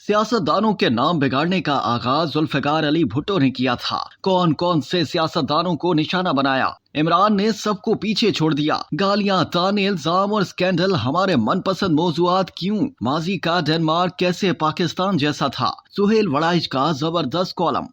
सियासतदानों के नाम बिगाड़ने का आगाज जुल्फिकार अली भुट्टो ने किया था। कौन कौन से सियासतदानों को निशाना बनाया। इमरान ने सबको पीछे छोड़ दिया। गालियां, ताने, इल्जाम और स्कैंडल हमारे मनपसंद मौजूआत क्यों। माजी का डेनमार्क कैसे पाकिस्तान जैसा था। सुहेल वड़ाइच का जबरदस्त कॉलम।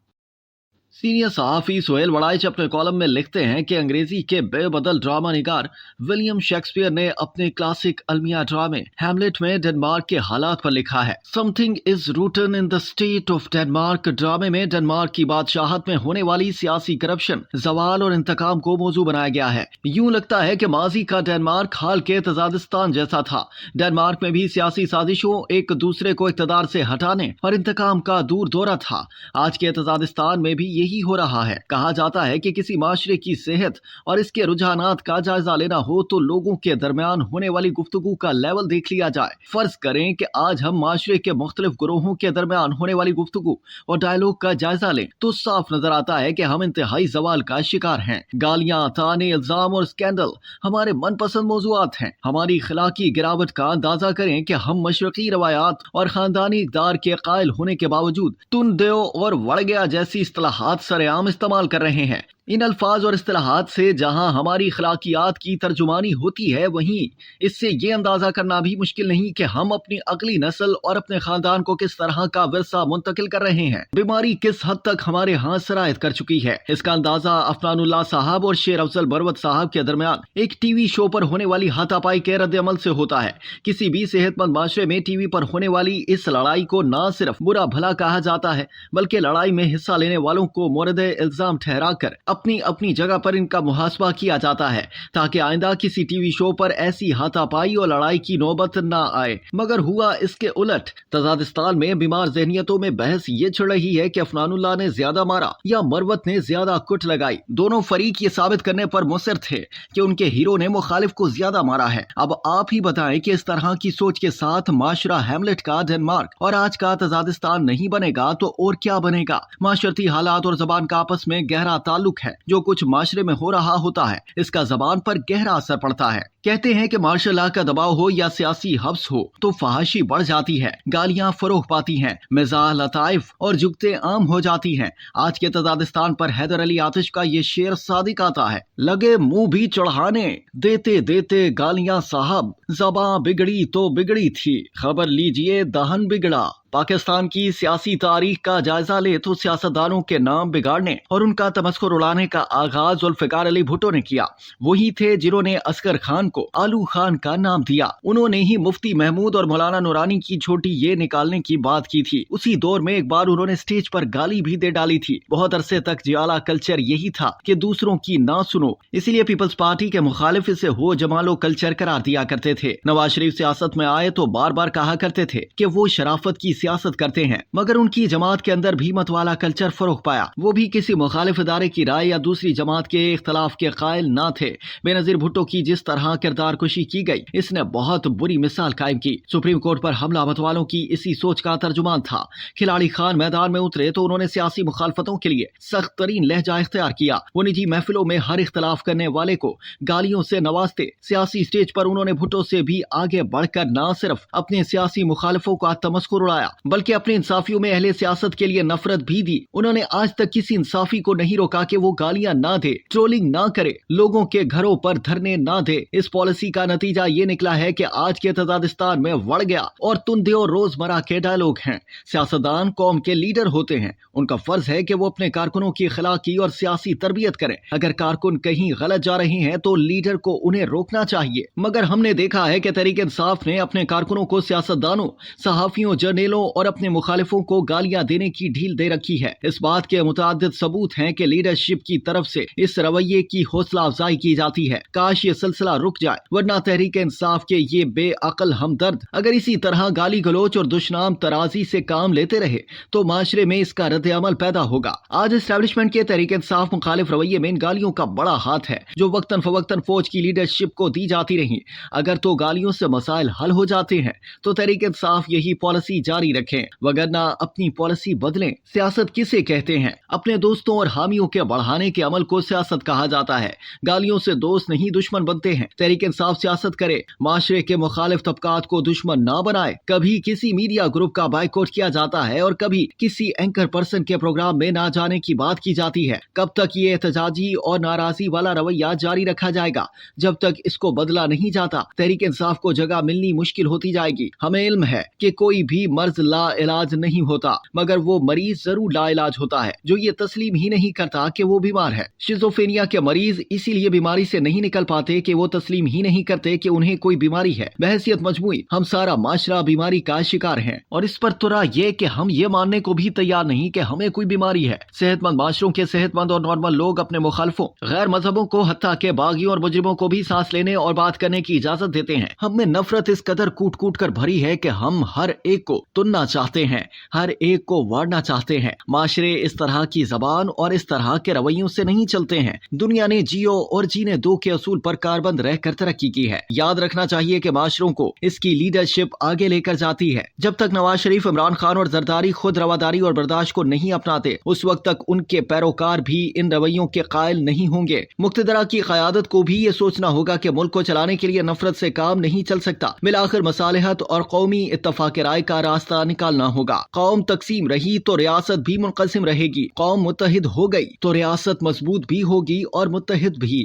सीनियर सहाफी सुहेल वड़ाइच अपने कॉलम में लिखते हैं कि अंग्रेजी के बेबदल ड्रामा निगार विलियम शेक्सपियर ने अपने क्लासिक अलमिया ड्रामे हैमलेट में डेनमार्क के हालात पर लिखा है। Something is routine in the state of Denmark ड्रामे में डेनमार्क की बादशाहत में होने वाली सियासी करप्शन, जवाल और इंतकाम को मौजू बनाया गया है। यूं लगता है कि माजी का डेनमार्क हाल के तजादिस्तान जैसा था। डेनमार्क में भी सियासी साजिशों, एक दूसरे को इक़्तिदार से हटाने और इंतकाम का दूर दौरा था। आज के तजादिस्तान में भी यही हो रहा है। कहा जाता है कि किसी माशरे की सेहत और इसके रुझानात का जायजा लेना हो तो लोगों के दरमियान होने वाली गुफ्तगू का लेवल देख लिया जाए। फर्ज करें कि आज हम माशरे के मुख्तलिफ ग्रोहों के दरमियान होने वाली गुफ्तगू और डायलॉग का जायजा लें तो साफ नजर आता है कि हम इंतहाई जवाल का शिकार हैं। गालियां, ताने, इल्जाम और स्कैंडल हमारे मनपसंद मौजूआत हैं। हमारी अखलाकी गिरावट का अंदाजा करें कि हम मशरकी रवायात और खानदानी इक़्तिदार के कायल होने के बावजूद तुन देओ और वड़ गया जैसी इस्तिलाहात सरेआम इस्तेमाल कर रहे हैं। इन अल्फाज और इस्तिलाहात से जहां हमारी अखलाकियात की तर्जुमानी होती है, वहीं इससे ये अंदाजा करना भी मुश्किल नहीं कि हम अपनी अगली नस्ल और अपने खानदान को किस तरह का विरसा मुंतकिल कर रहे हैं। बीमारी किस हद तक हमारे यहाँ सरायत कर चुकी है, इसका अंदाजा अफनानुल्लाह साहब और शेर अफजल बरवत साहब के दरमियान एक टीवी शो पर होने वाली हाथापाई के रद्द अमल से होता है। किसी भी सेहतमंद माशरे में टीवी पर होने वाली इस लड़ाई को न सिर्फ बुरा भला कहा जाता है, बल्कि लड़ाई में हिस्सा लेने वालों को मोरद इल्जाम ठहरा कर अपनी अपनी जगह पर इनका मुहासबा किया जाता है, ताकि आइंदा किसी टीवी शो पर ऐसी हाथापाई और लड़ाई की नौबत न आए। मगर हुआ इसके उलट। तजादिस्तान में बीमार ज़हनियतों में बहस ये छिड़ रही है कि अफनानुल्लाह ने ज्यादा मारा या मरवत ने ज्यादा कुट लगाई। दोनों फरीक ये साबित करने पर मुसर थे कि उनके हीरो ने मुखालिफ को ज्यादा मारा है। अब आप ही बताएं कि इस तरह की सोच के साथ माशरा हैमलेट का डेनमार्क और आज का तजादिस्तान नहीं बनेगा तो और क्या बनेगा। माशरती हालात और जबान का आपस में गहरा ताल्लुक है। जो कुछ माशरे में हो रहा होता है, इसका जबान पर गहरा असर पड़ता है। कहते हैं कि मार्शल लॉ का दबाव हो या सियासी हब्स हो तो फहाशी बढ़ जाती है, गालियां फरोग पाती हैं, मिजाह, लताइफ और जुगते आम हो जाती हैं। आज के तजादिस्तान पर हैदर अली आतिश का ये शेर सादिक आता है। लगे मुंह भी चढ़ाने, देते देते गालियां साहब, ज़बां बिगड़ी तो बिगड़ी थी, खबर लीजिए दहन बिगड़ा। पाकिस्तान की सियासी तारीख का जायजा ले तो सियासतदानों के नाम बिगाड़ने और उनका तमस्खुर उड़ाने का आगाज जुल्फिकार अली भुट्टो ने किया। वही थे जिन्होंने असगर खान को आलू खान का नाम दिया। उन्होंने ही मुफ्ती महमूद और मौलाना नूरानी की छोटी ये निकालने की बात की थी। उसी दौर में एक बार उन्होंने स्टेज पर गाली भी दे डाली थी। बहुत अरसे तक जियाला कल्चर यही था कि दूसरों की ना सुनो, इसीलिए पीपल्स पार्टी के मुखालिफ इसे हो जमालो कल्चर करार दिया करते थे। नवाज शरीफ सियासत में आए तो बार बार कहा करते थे कि वो शराफत की सियासत करते हैं, मगर उनकी जमात के अंदर भी मत वाला कल्चर फरोग पाया। वो भी किसी मुखालिफ इदारे की राय या दूसरी जमात के इख्तलाफ के कायल ना थे। बेनजीर भुट्टो की जिस तरह किरदार कुशी की गई, इसने बहुत बुरी मिसाल कायम की। सुप्रीम कोर्ट पर हमला मत वालों की इसी सोच का तर्जुमान था। खिलाड़ी खान मैदान में उतरे तो उन्होंने सियासी मुखालफतों के लिए सख्त तरीन लहजा इख्तियार किया। वो निजी महफिलों में हर इख्तलाफ करने वाले को गालियों से नवाजते। सियासी स्टेज पर उन्होंने भुट्टो से भी आगे बढ़कर न सिर्फ अपने सियासी मुखालिफों का तमस्कुर उड़ाया, बल्कि अपने इंसाफियों में अहले सियासत के लिए नफरत भी दी। उन्होंने आज तक किसी इंसाफी को नहीं रोका कि वो गालियां ना दे, ट्रोलिंग ना करे, लोगों के घरों पर धरने ना दे। इस पॉलिसी का नतीजा ये निकला है कि आज के तजादिस्तान में वड़ गया और तुंदे और रोजमर्रा के डायलॉग हैं। सियासतदान कौम के लीडर होते हैं, उनका फर्ज है कि वो अपने कारकुनों की अखलाकी और सियासी तरबियत करें। अगर कारकुन कहीं गलत जा रहे हैं तो लीडर को उन्हें रोकना चाहिए। मगर हमने देखा है कि तहरीक इंसाफ ने अपने कारकुनों को सियासतदानों, सहाफियों, जर्नलों और अपने मुखालिफों को गालियां देने की ढील दे रखी है। इस बात के मुतादिद सबूत हैं कि लीडरशिप की तरफ से इस रवैये की हौसला अफजाई की जाती है। काश ये सिलसिला रुक जाए, वरना तहरीक इंसाफ के ये बेअकल हमदर्द अगर इसी तरह गाली गलोच और दुश्नाम तराजी से काम लेते रहे तो माशरे में इसका रद्द अमल पैदा होगा। आज एस्टेब्लिशमेंट के तहरीक इंसाफ मुखालिफ रवैये में इन गालियों का बड़ा हाथ है, जो वक्तन फवक्तन फौज की लीडरशिप को दी जाती रही। अगर तो गालियों से मसाइल हल हो जाते हैं तो तहरीक इंसाफ यही पॉलिसी जारी जारी रखें, वगरना अपनी पॉलिसी बदलें। सियासत किसे कहते हैं? अपने दोस्तों और हामियों के बढ़ाने के अमल को सियासत कहा जाता है। गालियों से दोस्त नहीं दुश्मन बनते हैं। तहरीक इंसाफ सियासत करे, माशरे के मुखालिफ तबकात को दुश्मन ना बनाए। कभी किसी मीडिया ग्रुप का बाइकआउट किया जाता है और कभी किसी एंकर पर्सन के प्रोग्राम में ना जाने की बात की जाती है। कब तक ये एहतजाजी और नाराजगी वाला रवैया जारी रखा जाएगा? जब तक इसको बदला नहीं जाता, तहरीक इंसाफ को जगह मिलनी मुश्किल होती जाएगी। हमें इल्म है कि कोई भी मर्ज ला इलाज नहीं होता, मगर वो मरीज जरूर ला इलाज होता है जो ये तस्लीम ही नहीं करता कि वो बीमार है। शिज़ोफ्रेनिया के मरीज इसीलिए बीमारी से नहीं निकल पाते कि वो तस्लीम ही नहीं करते कि उन्हें कोई बीमारी है। बहसियत मजमूई हम सारा माशरा बीमारी का शिकार है, और इस पर तुरा ये कि हम ये मानने को भी तैयार नहीं कि हमें कोई बीमारी है। सेहतमंद माशरों के सेहतमंद और नॉर्मल लोग अपने मुखालफों, गैर मजहबों को, हत्ता के बागियों और मुजरिमों को भी सांस लेने और बात करने की इजाजत देते हैं। हम में नफरत इस कदर कूट कूट कर भरी है कि हम हर एक को तुनना चाहते हैं, हर एक को वाड़ना चाहते हैं। माशरे इस तरह की जबान और इस तरह के रवैयों से नहीं चलते हैं। दुनिया ने जियो और जीने दो के असूल पर कारबंद रहकर तरक्की की है। याद रखना चाहिए कि माशरों को इसकी लीडरशिप आगे लेकर जाती है। जब तक नवाज शरीफ, इमरान खान और जरदारी खुद रवादारी और बर्दाश्त को नहीं अपनाते, उस वक्त तक उनके पैरोकार भी इन रवैयों के कायल नहीं होंगे। मुक्तदरा की क़यादत को भी ये सोचना होगा कि मुल्क को चलाने के लिए नफरत से काम नहीं चल सकता। मिलाखिर मसालिहत और कौमी इत्तफाक राय का रास्ता निकालना होगा। कौम तकसीम रही तो रियासत भी मुनक़सिम रहेगी। कौम मुत्तहिद हो गई तो रियासत मजबूत भी होगी और मुत्तहिद भी।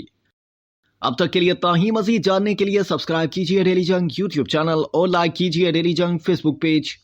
अब तक के लिए इतना ही। मजीद जानने के लिए सब्सक्राइब कीजिए डेली जंग यूट्यूब चैनल और लाइक कीजिए डेली जंग फेसबुक पेज।